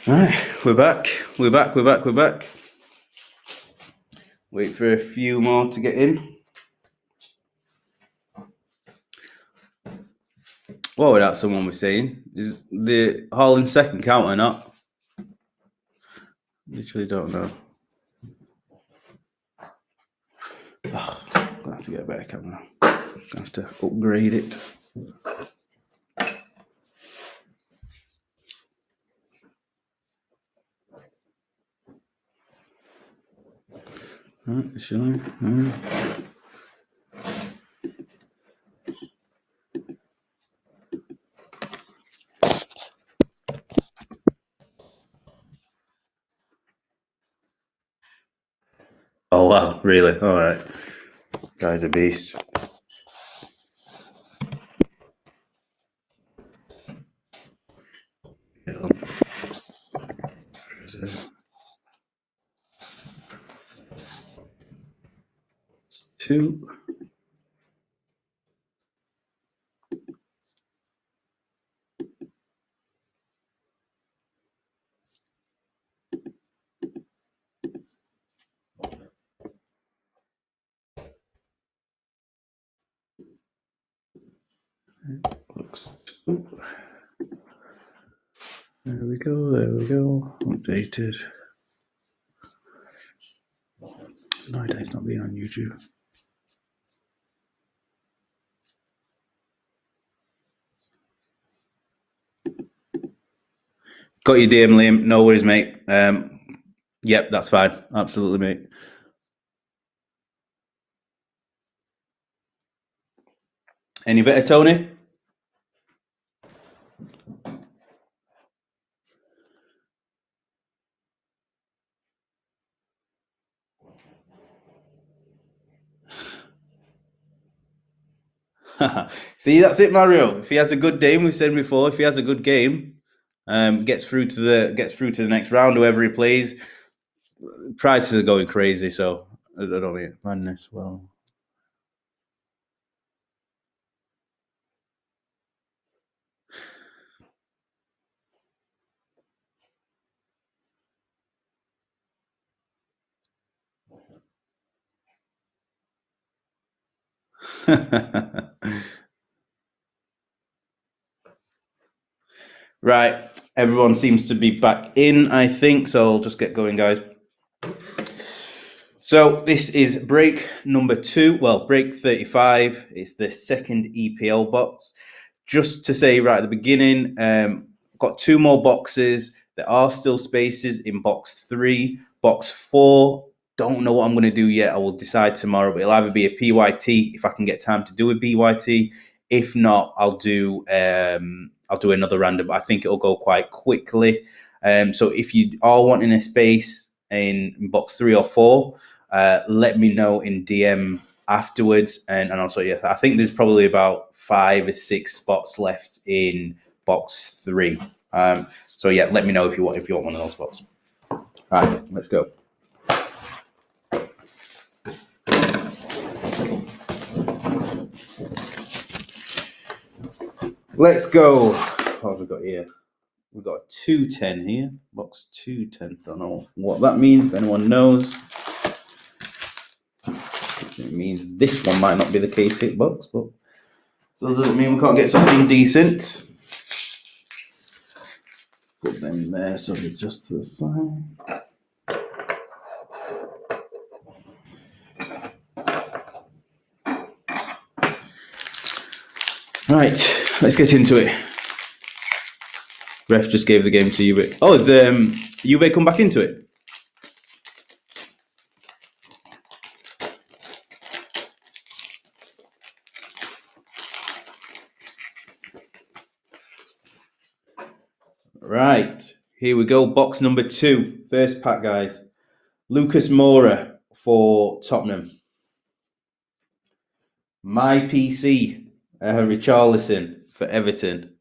All right, we're back. We're back. Wait for a few more to get in. What would that someone was saying? Is the Haaland second count or not? Literally don't know. Oh, I'm gonna have to get a better camera. I'm gonna have to upgrade it. Right, shall I? Oh wow, really? All right. Guy's a beast. Two. Looks. There we go. Updated. No, it's not being on YouTube. Got your DM, Liam. No worries, mate. Yep, that's fine. Absolutely, mate. Any better, Tony? See, that's it, Mario. If he has a good game, we've said before, if he has a good game, gets through to the next round, whoever he plays, prices are going crazy. So I don't know, madness. Well, right. Everyone seems to be back in, I think. So I'll just get going, guys. So this is break number 2. Well, break 35. It's the second EPL box. Just to say right at the beginning, got 2 more boxes. There are still spaces in box 3. Box 4, don't know what I'm going to do yet. I will decide tomorrow, but it'll either be a PYT if I can get time to do a PYT. If not, I'll do another random. I think it'll go quite quickly. So if you are wanting a space in box 3 or 4, let me know in DM afterwards. And also, yeah, I think there's probably about 5 or 6 spots left in box 3. So yeah, let me know if you want one of those spots. All right, let's go. Let's go. What have we got here? We've got 210 here. Box 210. Don't know what that means. If anyone knows, it means this one might not be the case hit box, but so does it mean we can't get something decent? Put them there so they're just to the side. Right, let's get into it. Ref just gave the game to Juve. Oh, has Juve come back into it? Right, here we go. Box number 2. First pack, guys. Lucas Moura for Tottenham. My PC, Richarlison for Everton.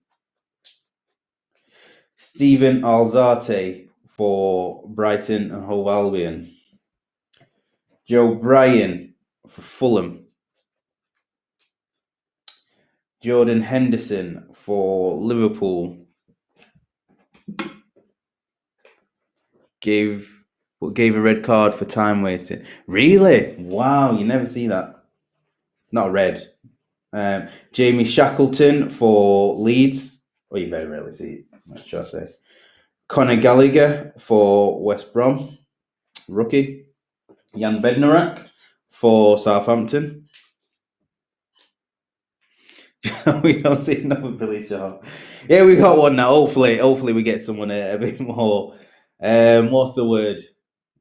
Stephen Alzate for Brighton and Hove Albion. Joe Bryan for Fulham. Jordan Henderson for Liverpool. gave a red card for time wasting. Really? Wow, you never see that. Not red. Jamie Shackleton for Leeds. Well, you very rarely see it. What should I say? Conor Gallagher for West Brom, rookie. Jan Bednarak for Southampton. We don't see another Billy Shaw. Yeah, we got one now. Hopefully we get someone a bit more. What's the word?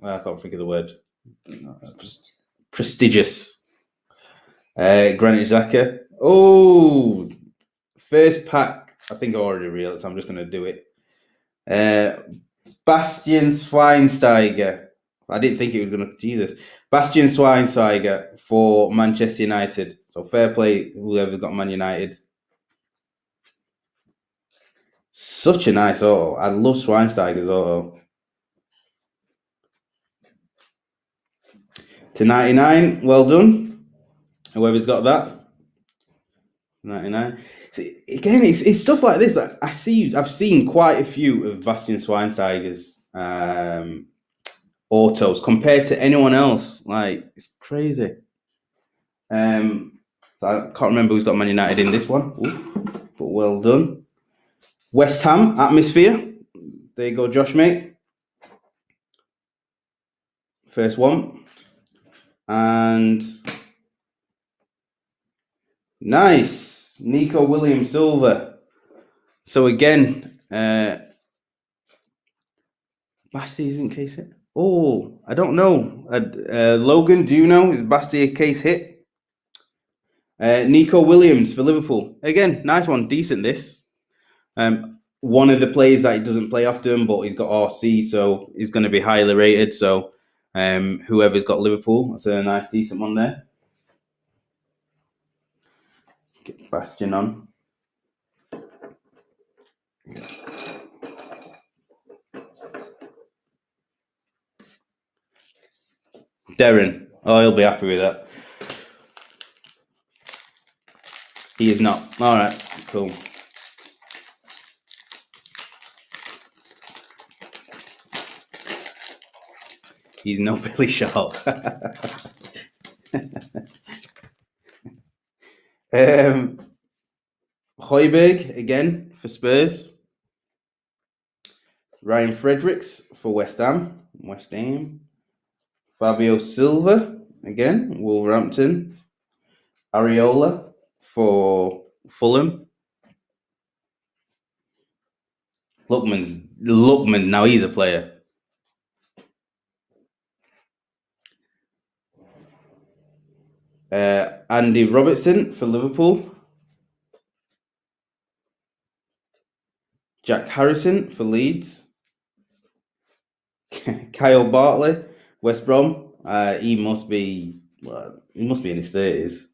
Well, I can't think of the word. Prestigious. Granit Xhaka. Oh, first pack. I think I already realized. So I'm just going to do it. Bastian Schweinsteiger. I didn't think it was going to. Jesus. Bastian Schweinsteiger for Manchester United. So fair play, whoever's got Man United. Such a nice auto. I love Schweinsteiger's auto. To 99. Well done. Whoever's got that. 99. See, again, it's stuff like this. I've seen quite a few of Bastian Schweinsteiger's autos compared to anyone else. Like, it's crazy. So I can't remember who's got Man United in this one. Ooh, but well done. West Ham atmosphere. There you go, Josh, mate. First one. And nice. Nico Williams silver. So again, Basti isn't case hit. Oh, I don't know. Logan, do you know? Is Basti a case hit? Nico Williams for Liverpool. Again, nice one. Decent this. One of the players that he doesn't play often, but he's got RC, so he's going to be highly rated. So whoever's got Liverpool, that's a nice, decent one there. Get Bastian on. Darren. Oh, he'll be happy with that. He is not. All right, cool. He's no Billy Sharp. Højbjerg again for Spurs. Ryan Fredericks for West Ham. Fabio Silva again, Wolverhampton. Areola for Fulham. Lookman, now he's a player. Andy Robertson for Liverpool. Jack Harrison for Leeds. Kyle Bartley, West Brom. He must be in his 30s.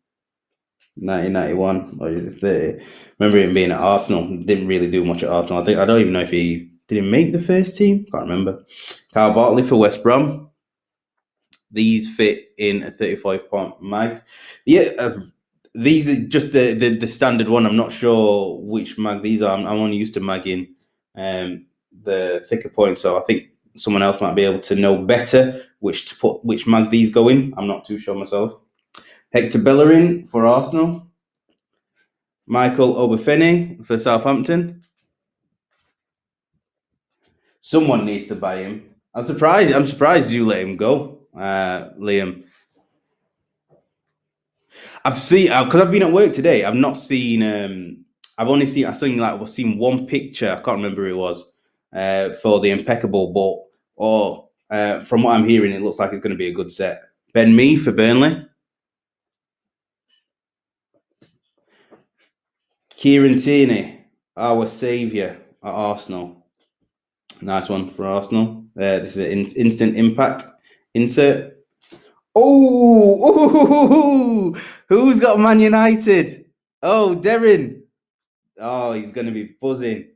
1991 or is it 30? Remember him being at Arsenal. Didn't really do much at Arsenal. I don't even know if he did make the first team. Can't remember. Kyle Bartley for West Brom. These fit in a 35-point mag. Yeah, these are just the standard one. I'm not sure which mag these are. I'm only used to magging the thicker points, so I think someone else might be able to know better which mag these go in. I'm not too sure myself. Hector Bellerin for Arsenal. Michael Obafemi for Southampton. Someone needs to buy him. I'm surprised you let him go, Liam. I've seen because I've been at work today. I've not seen. I've seen one picture. I can't remember who it was for the impeccable. But from what I'm hearing, it looks like it's going to be a good set. Ben Mee for Burnley. Kieran Tierney, our saviour at Arsenal. Nice one for Arsenal. This is an instant impact insert. Oh, who's got Man United? Oh, Darren. Oh, he's going to be buzzing.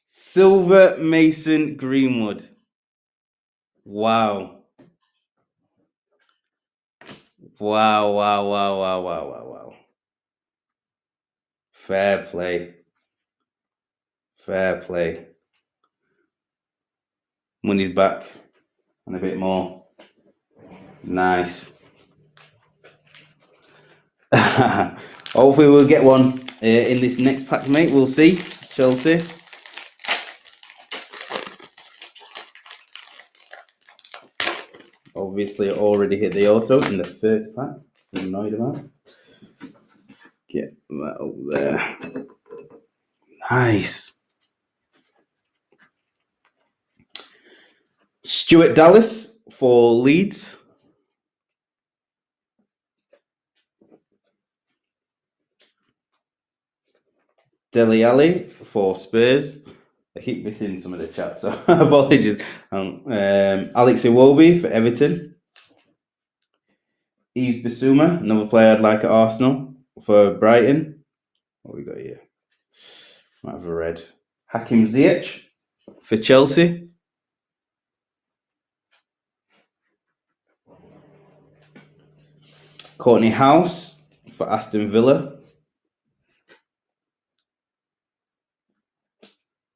Silver Mason Greenwood. Wow. Wow. Fair play. Money's back and a bit more. Nice. Hopefully we'll get one in this next pack, mate. We'll see. Chelsea. Obviously already hit the auto in the first pack. I'm annoyed about. Get that up there. Nice. Stuart Dallas for Leeds. Dele Alli for Spurs. I keep missing some of the chat, so apologies. Alex Iwobi for Everton. Yves Bissouma, another player I'd like at Arsenal, for Brighton. What we got here? Might have a red. Hakim Ziyech for Chelsea. Courtney House for Aston Villa.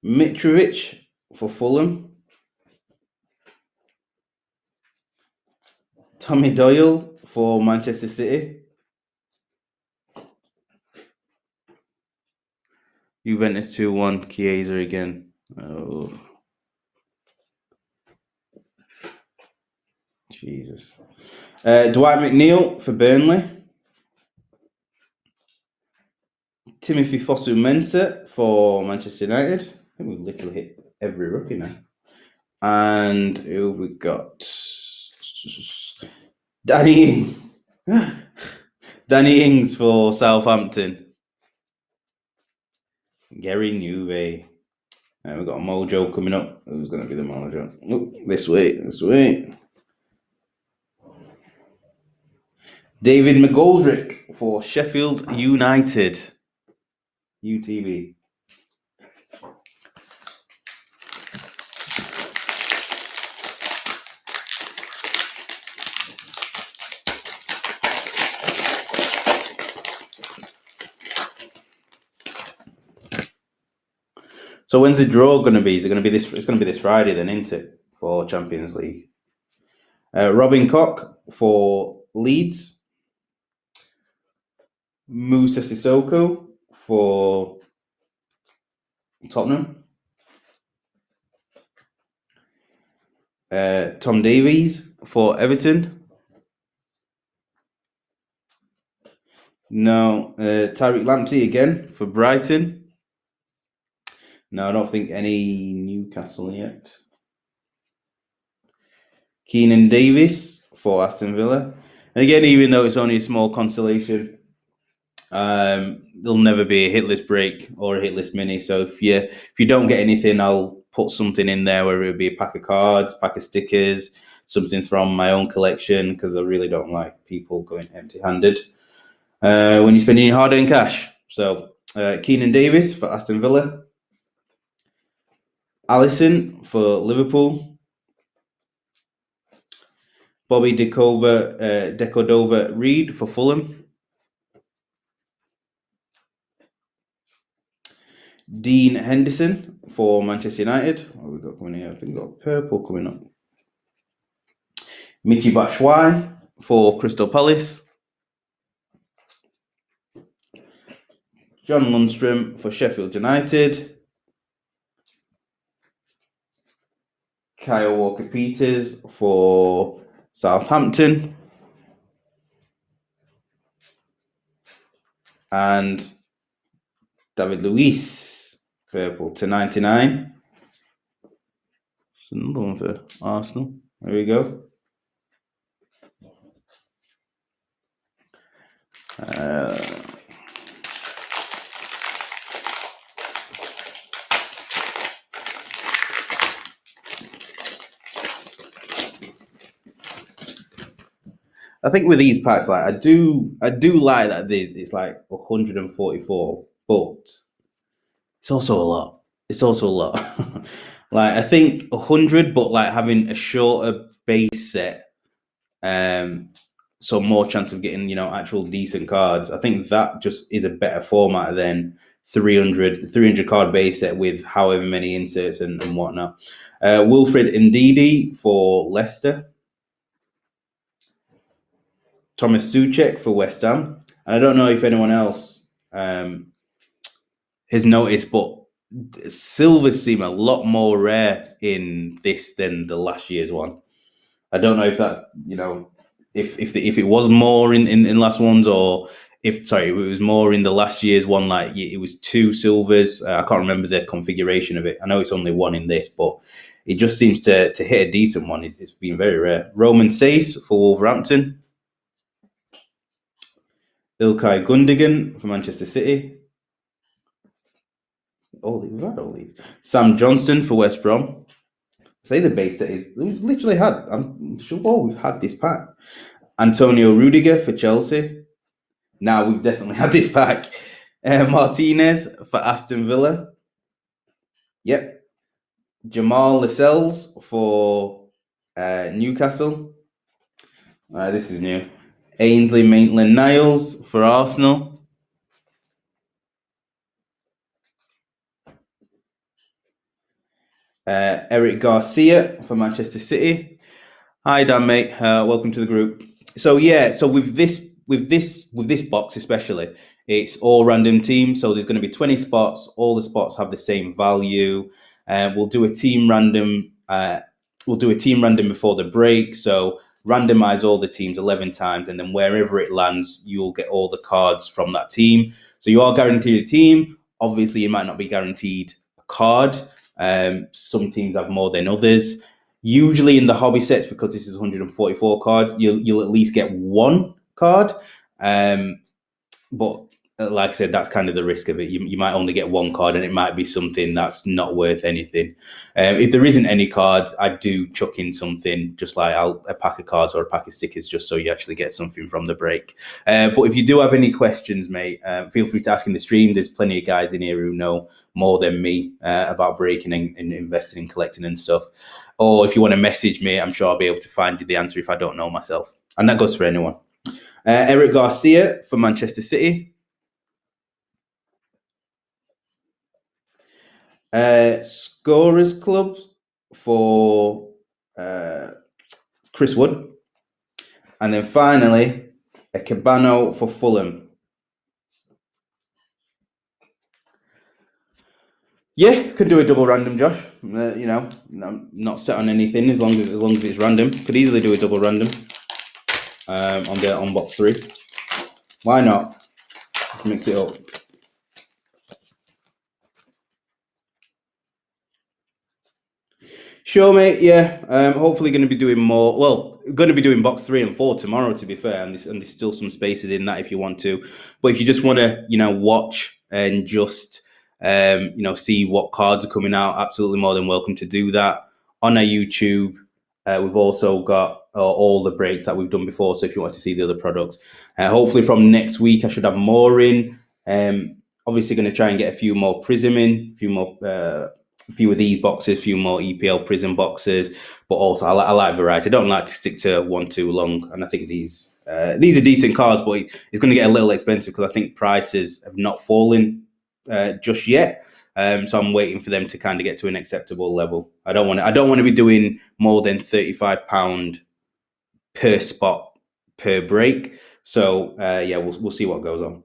Mitrovic for Fulham. Tommy Doyle for Manchester City. Juventus 2-1, Chiesa again. Oh. Jesus. Dwight McNeil for Burnley. Timothy Fosu-Mensah for Manchester United. I think we've literally hit every rookie now. And who have we got? Danny Ings. Danny Ings for Southampton. Gary Newey. And we've got a Mojo coming up. Who's going to be the Mojo? Oh, this way. David McGoldrick for Sheffield United. UTV. So when's the draw going to be? Is it going to be this? It's going to be this Friday, then, isn't it? For Champions League. Robin Koch for Leeds. Moussa Sissoko for Tottenham. Tom Davies for Everton. No. Tariq Lamptey again for Brighton. No, I don't think any Newcastle yet. Keenan Davis for Aston Villa. And again, even though it's only a small consolation, there'll never be a hit list break or a hit list mini. So if you don't get anything, I'll put something in there, where it would be a pack of cards, pack of stickers, something from my own collection, because I really don't like people going empty-handed when you're spending your hard-earned cash. So Keenan Davis for Aston Villa. Alisson for Liverpool. Bobby Decordova-Reid for Fulham. Dean Henderson for Manchester United. What have we got coming here? I think we've got purple coming up. Michy Batshuayi for Crystal Palace. John Lundstrom for Sheffield United. Kyle Walker-Peters for Southampton. And David Luiz, purple to 99. It's another one for Arsenal. There we go. I think with these packs, like I do like that it's like 144, but it's also a lot. Like I think 100, but like having a shorter base set, so more chance of getting actual decent cards. I think that just is a better format than 300 card base set with however many inserts and whatnot. Wilfred Ndidi for Leicester. Thomas Souček for West Ham. And I don't know if anyone else has noticed, but silvers seem a lot more rare in this than the last year's one. I don't know if that's, if it was more in last ones, or if it was more in the last year's one. Like it was 2 silvers. I can't remember the configuration of it. I know it's only 1 in this, but it just seems to hit a decent one. It's been very rare. Roman Sace for Wolverhampton. Ilkay Gundogan for Manchester City. We've had all these. Sam Johnson for West Brom. Say the base set is, we've literally had, I'm sure we've had this pack. Antonio Rudiger for Chelsea. Now we've definitely had this pack. Martinez for Aston Villa. Yep. Jamal Lascelles for Newcastle. This is new. Ainsley Maitland-Niles for Arsenal. Eric Garcia for Manchester City. Hi Dan, mate. Welcome to the group. So with this box especially, it's all random teams. So there's going to be 20 spots. All the spots have the same value. We'll do a team random. Before the break. So randomize all the teams 11 times, and then wherever it lands, you'll get all the cards from that team. So you are guaranteed a team. Obviously, you might not be guaranteed a card. Some teams have more than others. Usually in the hobby sets, because this is 144 card, you'll at least get 1 card. But like I said, that's kind of the risk of it. You might only get 1 card, and it might be something that's not worth anything. If there isn't any cards, I do chuck in something, just like a pack of cards or a pack of stickers, just so you actually get something from the break. But if you do have any questions, mate, feel free to ask in the stream. There's plenty of guys in here who know more than me about breaking and investing and collecting and stuff. Or if you want to message me, I'm sure I'll be able to find you the answer if I don't know myself. And that goes for anyone. Eric Garcia for Manchester City. Scorers Club for Chris Wood. And then finally, a Cabano for Fulham. Yeah, could do a double random, Josh. I'm not set on anything as long as it's random. Could easily do a double random on box 3. Why not? Let's mix it up. Sure, mate. Yeah. Hopefully going to be doing more. Well, going to be doing box 3 and 4 tomorrow, to be fair. And there's still some spaces in that if you want to. But if you just want to, watch and just, see what cards are coming out, absolutely more than welcome to do that. On our YouTube, we've also got all the breaks that we've done before. So if you want to see the other products, hopefully from next week, I should have more in. Obviously going to try and get a few more Prizm in, a few of these boxes, a few more EPL Prizm boxes, but also I like variety. I don't like to stick to one too long, and I think these are decent cards, but it's going to get a little expensive because I think prices have not fallen just yet. So I'm waiting for them to kind of get to an acceptable level. I don't want to be doing more than £35 per spot per break. So we'll see what goes on.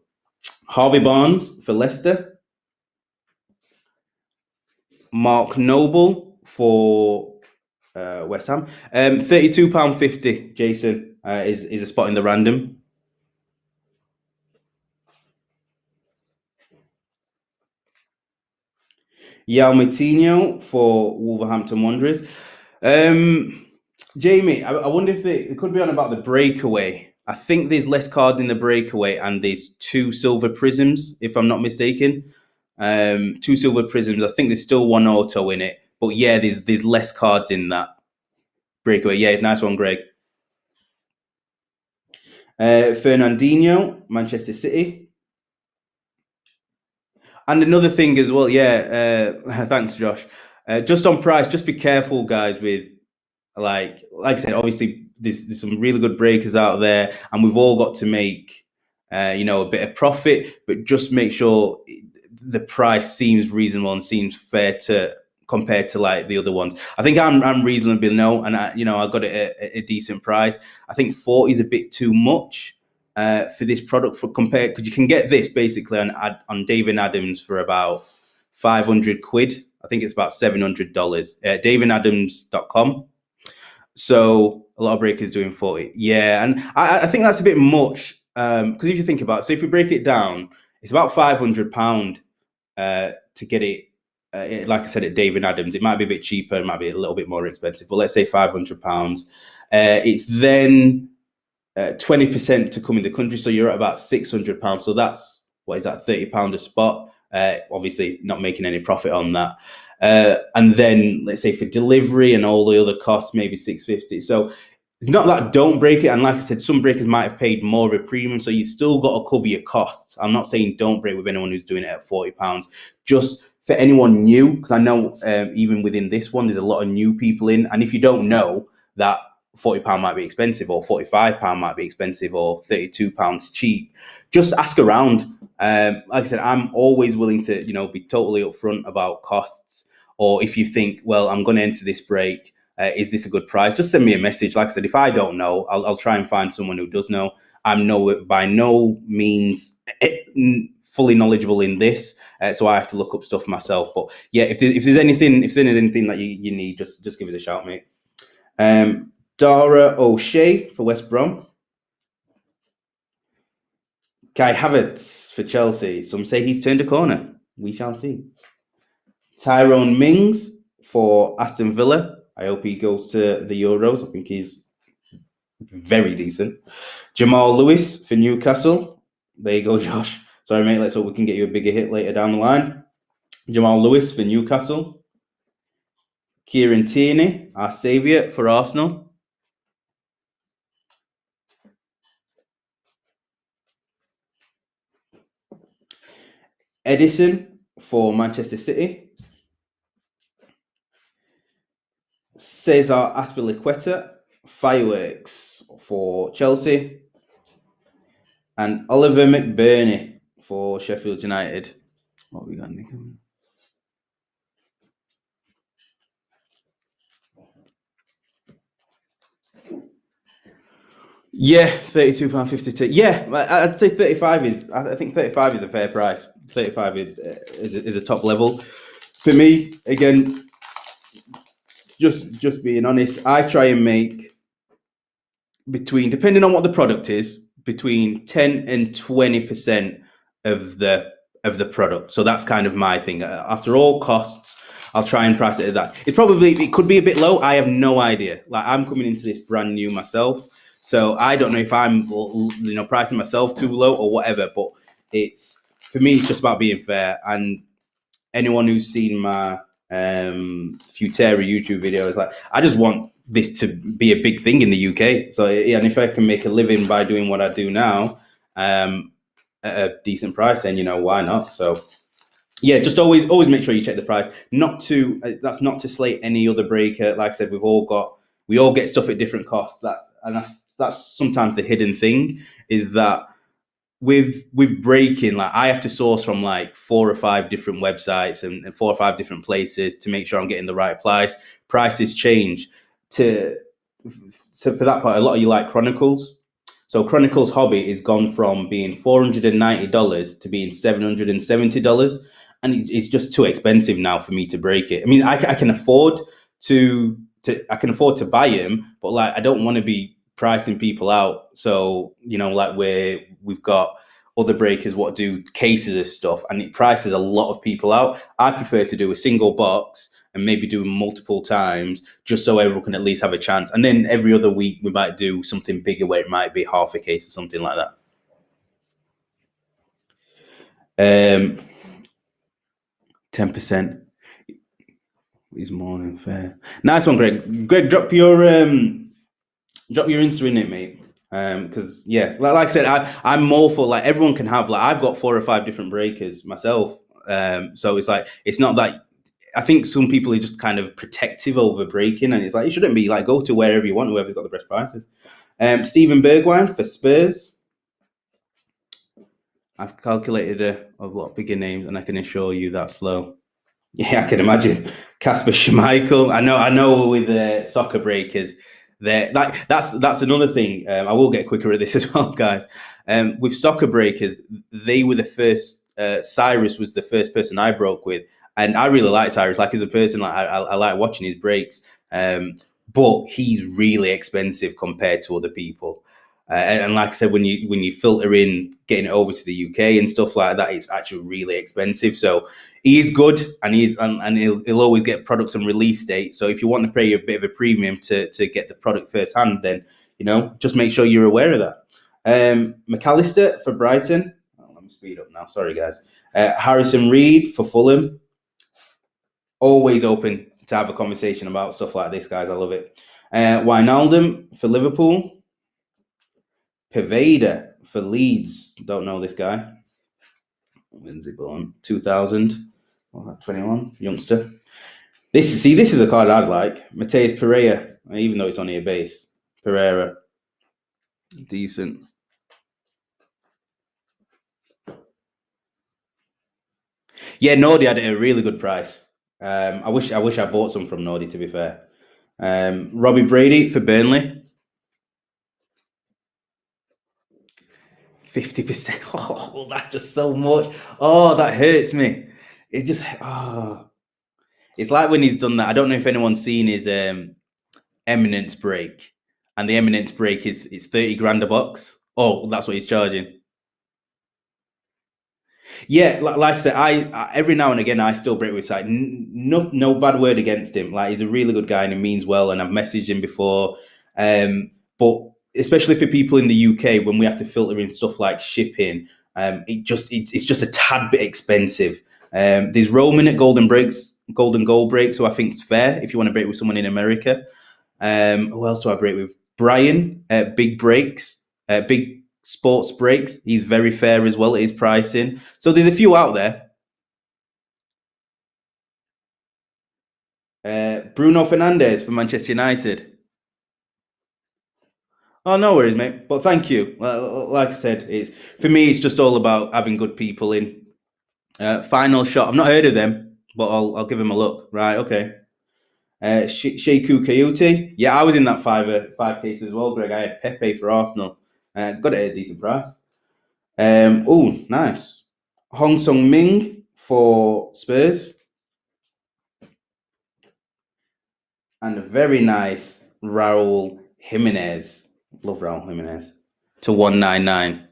Harvey Barnes for Leicester. Mark Noble for West Ham. £32.50, Jason, is a spot in the random. Yao Moutinho for Wolverhampton Wanderers. Jamie, I wonder if it could be on about the breakaway. I think there's less cards in the breakaway, and there's 2 silver Prizms, if I'm not mistaken. 2 silver Prizms. I think there's still 1 auto in it, but yeah, there's less cards in that breakaway. Yeah, nice one, Greg. Fernandinho, Manchester City. And another thing as well, thanks, Josh. Just on price, just be careful, guys, with like I said, obviously there's some really good breakers out there, and we've all got to make a bit of profit, but just make sure the price seems reasonable and seems fair to compared to like the other ones. I think I'm reasonably low, and I got it at a decent price. I think 40 is a bit too much for this product for compared, because you can get this basically on David Adams for about 500 quid. I think it's about $700. davidadams.com. So a lot of breakers doing 40. Yeah, and I think that's a bit much, because if you think about it, so if we break it down, it's about £500 to get it. Like I said, at David Adams, it might be a bit cheaper, it might be a little bit more expensive, but let's say £500. It's then 20% to come in the country, so you're at about £600. So that's, what is that, £30 a spot? Obviously, not making any profit on that. And then let's say for delivery and all the other costs, maybe $650. So it's not that don't break it. And like I said, some breakers might have paid more of a premium, so you still got to cover your costs. I'm not saying don't break with anyone who's doing it at £40. Just for anyone new, because I know even within this one, there's a lot of new people in. And if you don't know that £40 might be expensive, or £45 might be expensive, or £32 cheap, just ask around. Like I said, I'm always willing to, be totally upfront about costs. Or if you think, well, I'm going to enter this break, is this a good price? Just send me a message. Like I said, if I don't know, I'll try and find someone who does know. I'm by no means fully knowledgeable in this, so I have to look up stuff myself. But yeah, if there's anything that you need, just give us a shout, mate. Dara O'Shea for West Brom. Kai Havertz for Chelsea. Some say he's turned a corner. We shall see. Tyrone Mings for Aston Villa. I hope he goes to the Euros. I think he's very decent. Jamal Lewis for Newcastle. There you go, Josh. Sorry, mate. Let's hope we can get you a bigger hit later down the line. Jamal Lewis for Newcastle. Kieran Tierney, our saviour, for Arsenal. Edison for Manchester City. Cesar Azpilicueta, Fireworks for Chelsea. And Oliver McBurney for Sheffield United. What we got, Nick? Yeah, £32.52. Yeah, I'd say 35 is. I think 35 is a fair price. 35 is a top level for me. Again, just being honest, I try and make between, depending on what the product is, between 10 and 20% of the product. So that's kind of my thing. After all costs, I'll try and price it at that. It could be a bit low. I have no idea. Like, I'm coming into this brand new myself, so I don't know if I'm pricing myself too low or whatever. But for me, it's just about being fair. And anyone who's seen my Futera YouTube videos, like, I just want this to be a big thing in the UK. So yeah, and if I can make a living by doing what I do now at a decent price, then why not? So yeah, just always make sure you check the price. That's not to slate any other breaker. Like I said, we all get stuff at different costs. That's sometimes the hidden thing, is that with breaking, like, I have to source from like 4 or 5 different websites and 4 or 5 different places to make sure I'm getting the right price. Prices change. So for that part, a lot of you like Chronicles. So Chronicles Hobby is gone from being $490 to being $770, and it's just too expensive now for me to break it. I mean, I can afford to buy them, but like, I don't want to be pricing people out. So like, we've got other breakers what do cases of stuff, and it prices a lot of people out. I prefer to do a single box and maybe do them multiple times, just so everyone can at least have a chance. And then every other week we might do something bigger, where it might be half a case or something like that. 10% is more than fair. Nice one, Greg. Greg, drop your Insta in it, mate. Because yeah, like I said, I'm more for, like, everyone can have, like, I've got 4 or 5 different breakers myself. So it's like, it's not that. I think some people are just kind of protective over breaking, and it's like, you shouldn't be. Like, go to wherever you want, whoever's got the best prices. Stephen Bergwijn for Spurs. I've calculated a lot bigger names, and I can assure you that's slow. Yeah, I can imagine. Casper Schmeichel. I know. With soccer breakers, that's another thing. I will get quicker at this as well, guys. With soccer breakers, they were the first. Cyrus was the first person I broke with, and I really like Cyrus. Like as a person, like I like watching his breaks. But he's really expensive compared to other people. And like I said, when you filter in getting it over to the UK and stuff like that, it's actually really expensive. So he is good, and he'll always get products on release date. So if you want to pay a bit of a premium to get the product first hand, then just make sure you're aware of that. McAllister for Brighton. Oh, let me speed up now. Sorry, guys. Harrison Reed for Fulham. Always open to have a conversation about stuff like this, guys. I love it. Wijnaldum for Liverpool. Paveda for Leeds. Don't know this guy. When's he born? 2000. 21. Youngster. This is a card I'd like. Mateus Pereira, even though it's only a base. Pereira. Decent. Yeah, Nordi had it at a really good price. I wish I bought some from Nordi, to be fair. Robbie Brady for Burnley. 50%. Oh, that's just so much. Oh, that hurts me. It just it's like when he's done that. I don't know if anyone's seen his Eminence break. And the Eminence break is 30 grand a box. Oh, that's what he's charging. Yeah, like I said, I every now and again I still break with side. No bad word against him. Like he's a really good guy and he means well. And I've messaged him before. But especially for people in the UK, when we have to filter in stuff like shipping, it's just a tad bit expensive. There's Roman at Golden Goal Break, so I think it's fair if you want to break with someone in America. Who else do I break with? Brian at Big Breaks, Big Sports Breaks. He's very fair as well at his pricing. So there's a few out there. Bruno Fernandes for Manchester United. Oh, no worries, mate. But thank you. Like I said, it's for me. It's just all about having good people in. Final shot. I've not heard of them, but I'll give them a look. Right. Okay. Sheku Coyote. Yeah, I was in that five case as well, Greg. I had Pepe for Arsenal. Got it at a decent price. Oh, nice. Hong Sung Ming for Spurs. And a very nice Raul Jimenez. Love Raul Jimenez. To 199.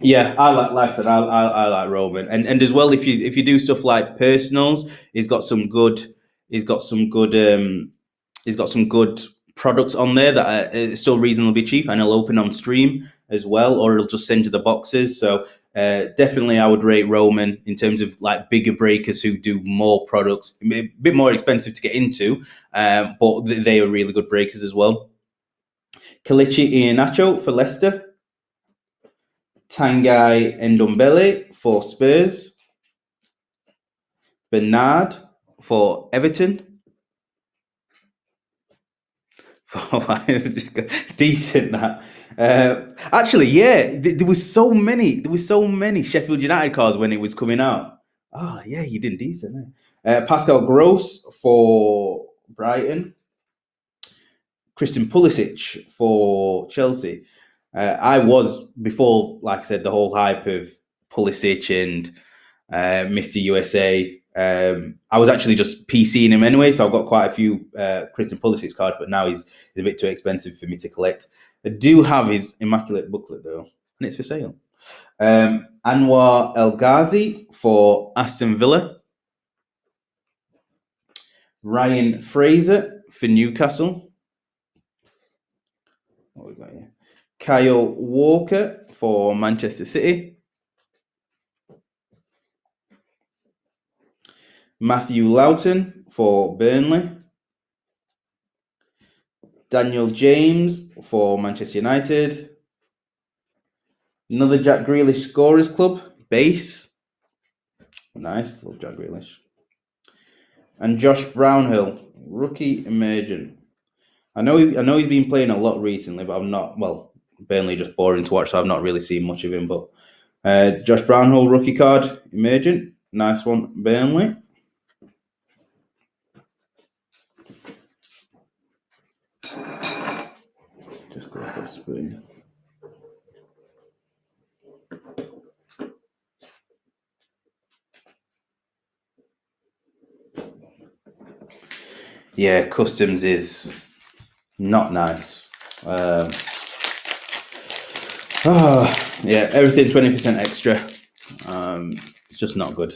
Yeah, like I said, I like Roman, and as well if you do stuff like personals, he's got some good he's got some good he's got some good products on there that are still reasonably cheap, and he'll open on stream as well, or he'll just send you the boxes. So definitely, I would rate Roman in terms of like bigger breakers who do more products, a bit more expensive to get into, but they are really good breakers as well. Kelechi Iheanacho for Leicester. Tanguy Ndombele for Spurs. Bernard for Everton. Decent that. Actually, yeah, there was so many. There was so many Sheffield United cards when it was coming out. Oh yeah, you did decent. Pascal Gross for Brighton. Christian Pulisic for Chelsea. I was before, like I said, the whole hype of Pulisic and Mr. USA. I was actually just PCing him anyway, so I've got quite a few Christian Pulisic cards, but now he's a bit too expensive for me to collect. I do have his immaculate booklet though, and it's for sale. Anwar El Ghazi for Aston Villa. Ryan Fraser for Newcastle. What we got here? Kyle Walker for Manchester City. Matthew Loughton for Burnley. Daniel James for Manchester United. Another Jack Grealish Scorers Club base. Nice, love Jack Grealish. And Josh Brownhill, rookie emergent. I know he's been playing a lot recently, but I'm not. Well, Burnley just boring to watch, so I've not really seen much of him. But Josh Brownhill, rookie card emergent, nice one, Burnley. Just go for spoon. Yeah, customs is not nice. Yeah, everything 20% extra. It's just not good.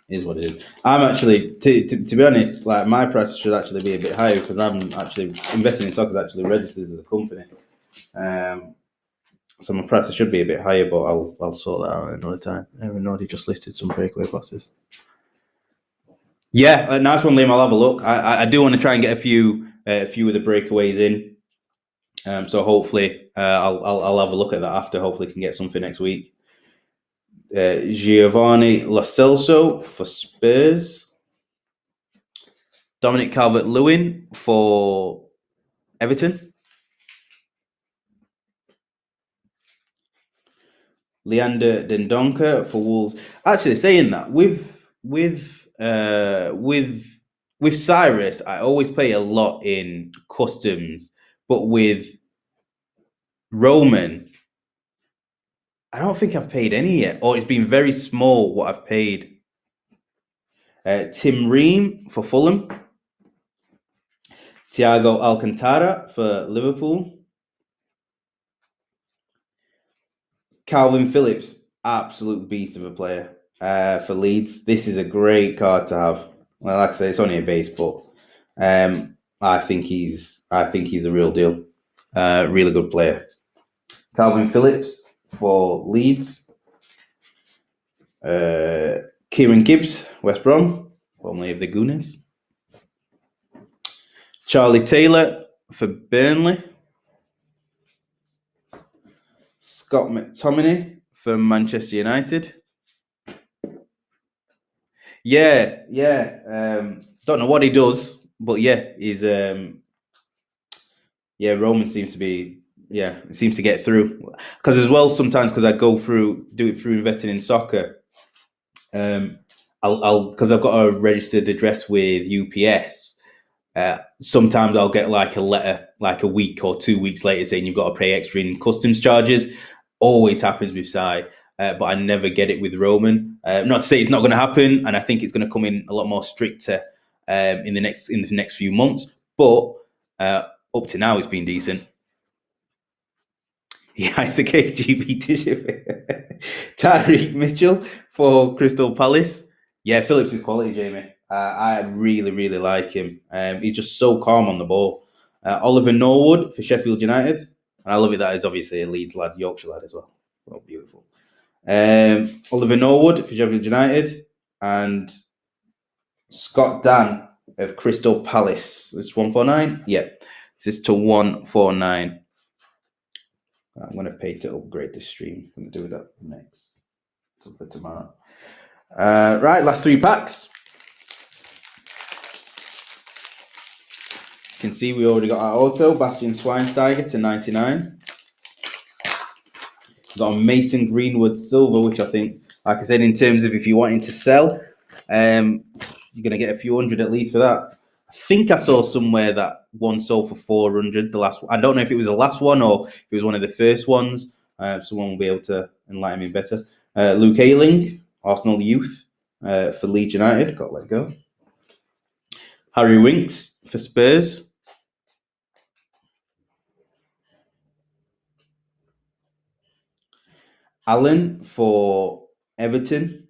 It is what it is. I'm actually, to be honest, like my price should actually be a bit higher because I'm actually investing in stock is actually registered as a company. So my price should be a bit higher, but I'll sort that out another time. Aaron Noddy just listed some breakaway boxes. Yeah, nice one, Liam. I'll have a look. I do want to try and get a few of the breakaways in. So hopefully I'll have a look at that after. Hopefully can get something next week. Giovanni Lo Celso for Spurs. Dominic Calvert-Lewin for Everton. Leander Dendoncker for Wolves. Actually, saying that with Cyrus, I always play a lot in customs, but with Roman, I don't think I've paid any yet, or it's been very small what I've paid. Tim Ream for Fulham. Thiago Alcantara for Liverpool. Calvin Phillips, absolute beast of a player for Leeds. This is a great card to have. Well, like I say, it's only a base, but I think he's a real deal. Really good player. Calvin Phillips for Leeds. Kieran Gibbs, West Brom, formerly of the Gooners. Charlie Taylor for Burnley. Scott McTominay for Manchester United. Yeah. Don't know what he does, but yeah, he's Roman seems to be it seems to get through. Because as well, sometimes because I do it through investing in soccer. I'll because I've got a registered address with UPS. Sometimes I'll get like a letter like a week or 2 weeks later saying you've got to pay extra in customs charges. Always happens with Sai, but I never get it with Roman. Not to say it's not going to happen, and I think it's going to come in a lot more stricter in the next few months. But up to now, it's been decent. Yeah, it's the KGB tissue. Tyreek Mitchell for Crystal Palace. Yeah, Phillips is quality, Jamie. I really, really like him. He's just so calm on the ball. Oliver Norwood for Sheffield United. And I love it that he's obviously a Leeds lad, Yorkshire lad as well. Oh, beautiful. Oliver Norwood for Sheffield United. And Scott Dan of Crystal Palace. It's 149? Yeah. This is to 149. I'm going to pay to upgrade this stream. I'm going to do that next for tomorrow. Right, last 3 packs. You can see we already got our auto, Bastian Schweinsteiger to 99. We've got a Mason Greenwood silver, which I think, like I said, in terms of if you're wanting to sell, you're going to get a few hundred at least for that. I think I saw somewhere that one sold for 400. The last one. I don't know if it was the last one or if it was one of the first ones. Someone will be able to enlighten me better. Luke Ayling, Arsenal youth for Leeds United, got let go. Harry Winks for Spurs. Allen for Everton.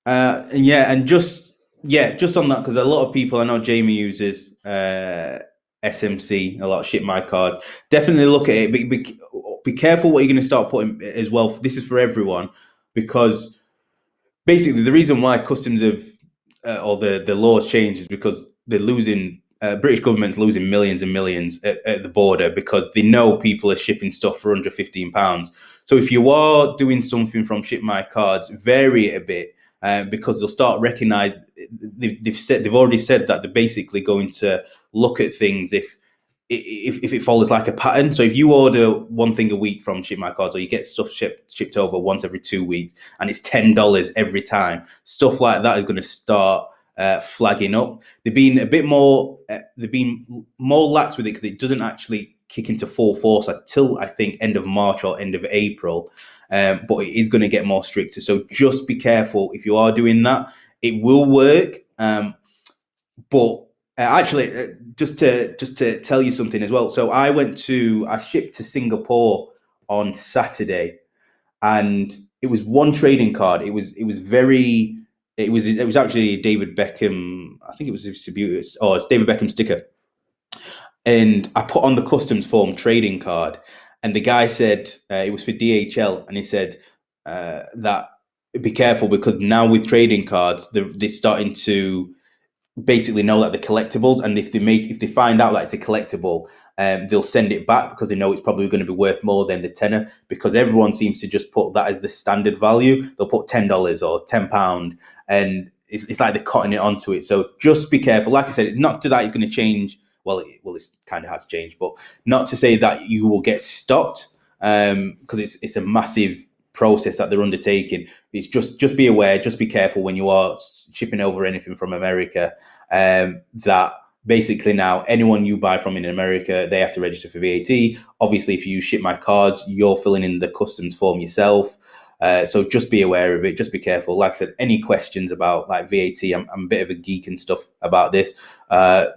And just on that, because a lot of people, I know Jamie uses SMC, a lot of ship my card. Definitely look at it. Be careful what you're going to start putting as well. This is for everyone, because basically the reason why customs have or the laws changed is because they're losing British government's losing millions and millions at the border because they know people are shipping stuff for under £15. So if you are doing something from Ship My Cards, vary it a bit because they'll start recognise. They've already said that they're basically going to look at things if it follows like a pattern. So if you order one thing a week from Ship My Cards, or you get stuff shipped over once every 2 weeks, and it's $10 every time, stuff like that is going to start flagging up. They've been a bit more. They've been more lax with it because it doesn't actually kick into full force until I think end of March or end of April. But it is going to get more stricter. So just be careful if you are doing that. It will work, but actually, just to tell you something as well. So I shipped to Singapore on Saturday, and it was one trading card. It was actually David Beckham. I think it was it's David Beckham sticker. And I put on the customs form trading card, and the guy said it was for DHL, and he said that be careful because now with trading cards, they're starting to basically know that they're collectibles, and if they find out that it's a collectible, they'll send it back because they know it's probably going to be worth more than the tenner, because everyone seems to just put that as the standard value. They'll put $10 or £10, and it's like they're cutting it onto it. So just be careful. Like I said, not to that it's going to change. Well, it kind of has changed, but not to say that you will get stopped because it's a massive process that they're undertaking. It's just be aware, just be careful when you are shipping over anything from America, that basically now anyone you buy from in America, they have to register for VAT. Obviously, if you Ship My Cards, you're filling in the customs form yourself. So just be aware of it. Just be careful. Like I said, any questions about like VAT, I'm a bit of a geek and stuff about this.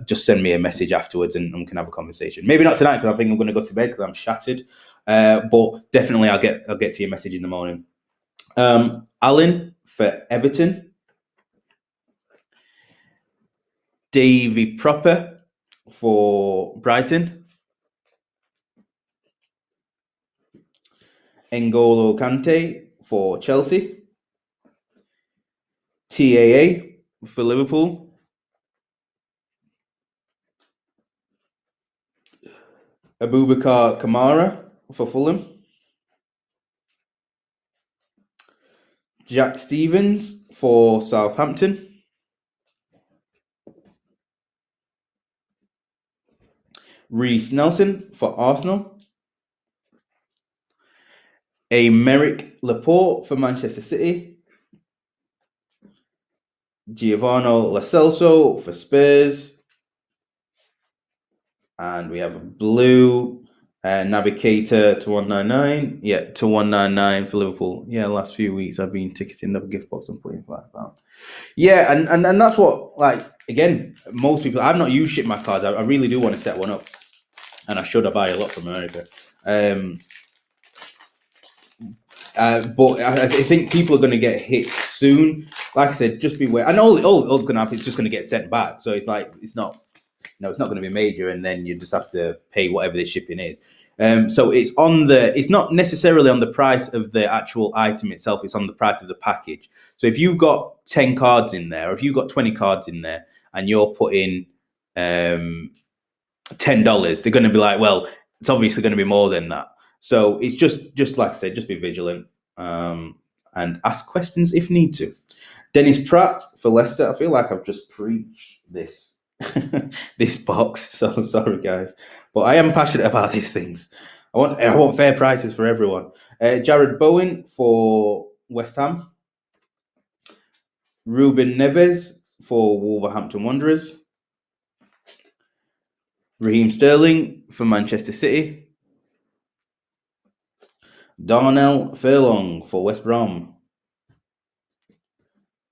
Just send me a message afterwards and we can have a conversation. Maybe not tonight because I think I'm going to go to bed because I'm shattered. But definitely I'll get to your message in the morning. Alan for Everton. Davy Proper for Brighton. N'Golo Kante for Chelsea. TAA for Liverpool. Abubakar Kamara for Fulham. Jack Stevens for Southampton. Reece Nelson for Arsenal. Aymeric Laporte for Manchester City. Giovanni Lo Celso for Spurs. And we have a blue Navigator to 199. Yeah, to 199 for Liverpool. Yeah, last few weeks I've been ticketing the gift box and putting £5. Yeah, and that's what, like, again, most people, I've not used Ship My Cards. I really do want to set one up. And I should. I buy a lot from America. But I think people are going to get hit soon. Like I said, just beware. And all it's going to happen is just going to get sent back. So it's like, it's not going to be major, and then you just have to pay whatever the shipping is. So it's not necessarily on the price of the actual item itself. It's on the price of the package. So if you've got 10 cards in there, or if you've got 20 cards in there, and you're putting $10, they're going to be like, well, it's obviously going to be more than that. So it's just like I said, just be vigilant and ask questions if need to. Dennis Pratt for Leicester. I feel like I've just preached this this box. So sorry, guys, but I am passionate about these things. I want fair prices for everyone. Jared Bowen for West Ham. Ruben Neves for Wolverhampton Wanderers. Raheem Sterling for Manchester City. Darnell Furlong for West Brom.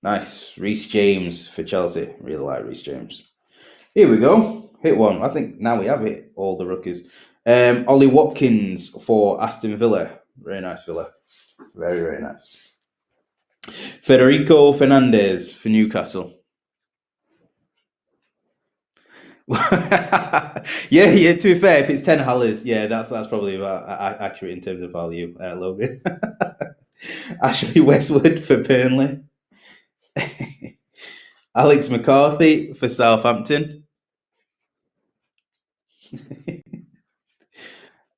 Nice. Reece James for Chelsea. Really like Reece James. Here we go. Hit one. I think now we have hit all the rookies. Ollie Watkins for Aston Villa. Very nice Villa. Very, very nice. Federico Fernandez for Newcastle. yeah, to be fair, if it's 10 Hallis, yeah, that's probably about accurate in terms of value, Logan. Ashley Westwood for Burnley. Alex McCarthy for Southampton.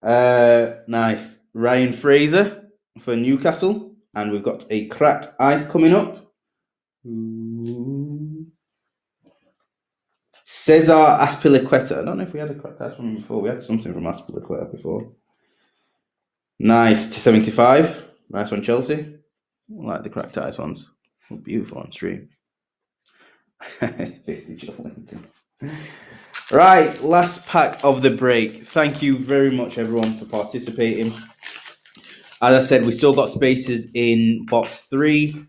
Nice. Ryan Fraser for Newcastle. And we've got a cracked ice coming up. Cesar Azpilicueta. I don't know if we had a cracked ice from him before. We had something from Azpilicueta before. Nice to 75. Nice one, Chelsea. I like the cracked ice ones. Beautiful on stream. 50 Joe Linton. Right, last pack of the break. Thank you very much, everyone, for participating. As I said, we still got spaces in box 3.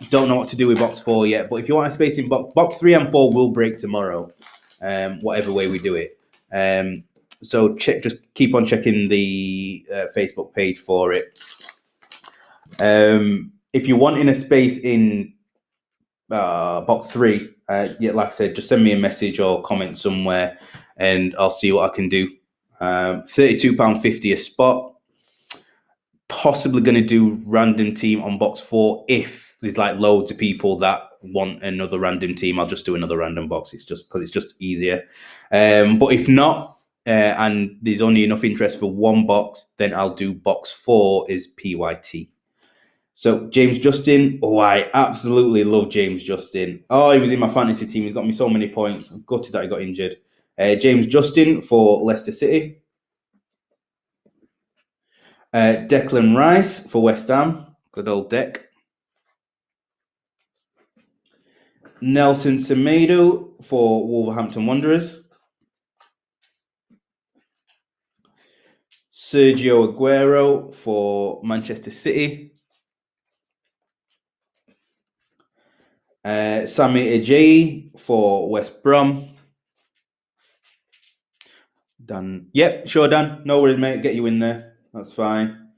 Don't know what to do with box 4 yet, but if you want a space in box 3 and 4 will break tomorrow, whatever way we do it. So just keep on checking the Facebook page for it. If you want in a space in box 3, yeah, like I said, just send me a message or comment somewhere, and I'll see what I can do. £32.50 a spot. Possibly going to do random team on box 4 if there's like loads of people that want another random team. I'll just do another random box. It's just because it's just easier. But if not, and there's only enough interest for one box, then I'll do box 4 is PYT. So James Justin, I absolutely love James Justin. Oh, he was in my fantasy team. He's got me so many points. I'm gutted that he got injured. James Justin for Leicester City. Declan Rice for West Ham. Good old Deck. Nelson Semedo for Wolverhampton Wanderers. Sergio Aguero for Manchester City. Sami Ajayi for West Brom. Dan. Yep, sure, Dan. No worries, mate. Get you in there. That's fine.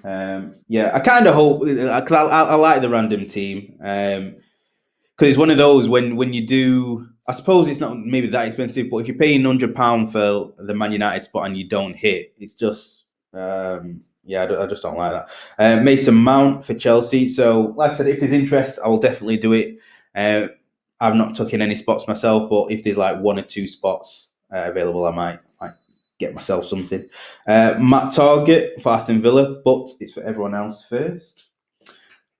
Yeah, I kind of hope, because I like the random team. Because it's one of those when you do, I suppose it's not maybe that expensive, but if you're paying £100 for the Man United spot and you don't hit, it's just, yeah, I just don't like that. Mason Mount for Chelsea. So, like I said, if there's interest, I will definitely do it. I've not taken any spots myself, but if there's like 1 or 2 spots available, I might get myself something. Matt Target for Aston Villa, but it's for everyone else first.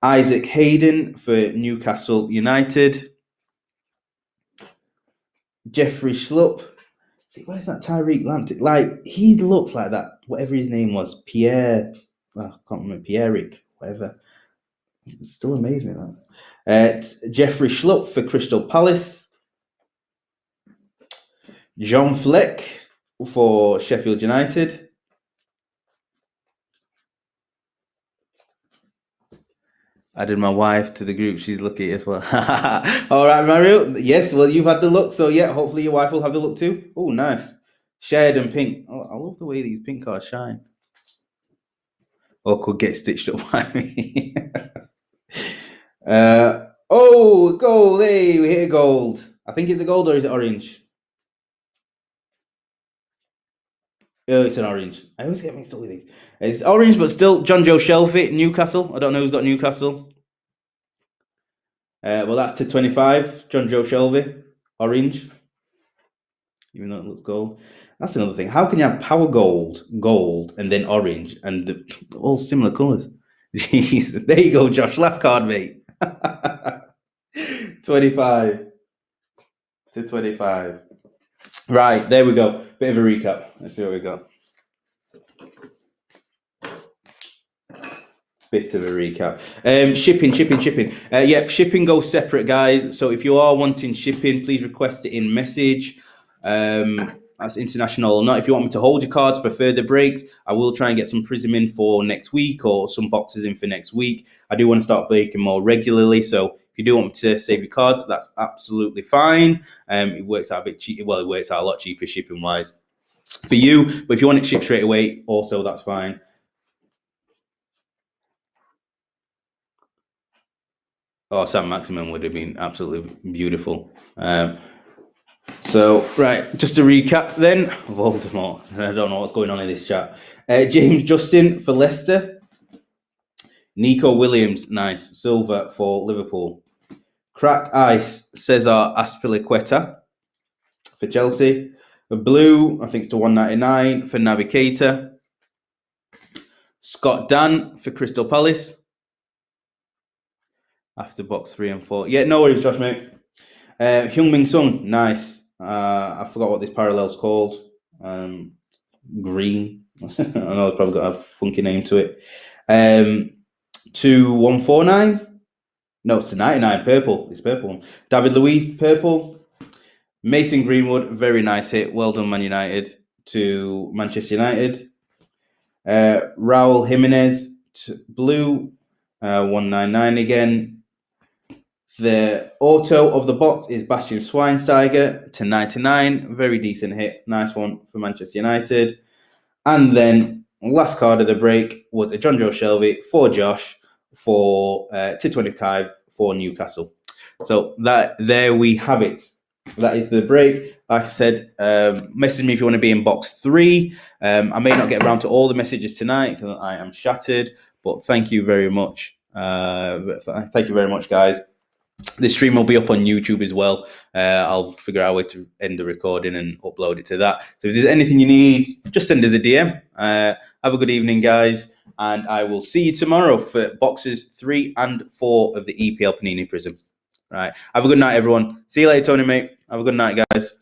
Isaac Hayden for Newcastle United. Jeffrey Schlupp. See, where's that Tyreek Lamptey? Like, he looks like that, whatever his name was, Pierre. I can't remember, Pierre-Rick, whatever. It still amazes me, that. Jeffrey Schlupp for Crystal Palace. John Fleck for Sheffield United. Added my wife to the group. She's lucky as well. All right, Mario. Yes, well, you've had the look. So, yeah, hopefully your wife will have the look too. Oh, nice. Shared and pink. Oh, I love the way these pink cards shine. Or could get stitched up by me. Gold. Hey, we hit a gold. I think it's a gold, or is it orange? Oh, it's an orange. I always get mixed up with these. It's orange, but still John Joe Shelby, Newcastle. I don't know who's got Newcastle. Well, that's to 25. John Joe Shelby, orange. Even though it looks gold. That's another thing. How can you have power gold, and then orange, and all similar colours? Jeez, there you go, Josh. Last card, mate. 25 to 25. Right, there we go. Bit of a recap. Let's see what we got. Bit of a recap. Shipping. Yep, shipping goes separate, guys. So if you are wanting shipping, please request it in message. That's international or not. If you want me to hold your cards for further breaks, I will try and get some Prizm in for next week or some boxes in for next week. I do want to start breaking more regularly, so if you do want me to save your cards, that's absolutely fine. It works out a bit cheap. Well, it works out a lot cheaper shipping wise for you. But if you want it shipped straight away, also that's fine. Oh, Sam Maximum would have been absolutely beautiful. So, right, just to recap then, Voldemort. I don't know what's going on in this chat. James Justin for Leicester. Nico Williams, nice. Silver for Liverpool. Cracked Ice, Cesar Azpilicueta. for Chelsea. A blue, I think it's to 199 for Navigator. Scott Dan for Crystal Palace. After box 3 and 4. Yeah, no worries, Josh, mate. Heung-min Sung, nice. I forgot what this parallel's called. Green. I know it's probably got a funky name to it. To 149. No, it's a 99. Purple. It's purple one. David Luiz, purple. Mason Greenwood, very nice hit. Well done, Man United. To Manchester United. Raul Jimenez, blue. 199 again. The auto of the box is Bastian Schweinsteiger to 99. Very decent hit. Nice one for Manchester United. And then last card of the break was a John Joe Shelby for Josh for to 25 for Newcastle. So there we have it. That is the break. Like I said, message me if you want to be in box 3. I may not get around to all the messages tonight because I am shattered. But thank you very much. Thank you very much, guys. The stream will be up on YouTube as well. I'll figure out a way to end the recording and upload it to that. So if there's anything you need, just send us a DM. Have a good evening, guys. And I will see you tomorrow for boxes 3 and 4 of the EPL Panini Prizm. Right. Have a good night, everyone. See you later, Tony, mate. Have a good night, guys.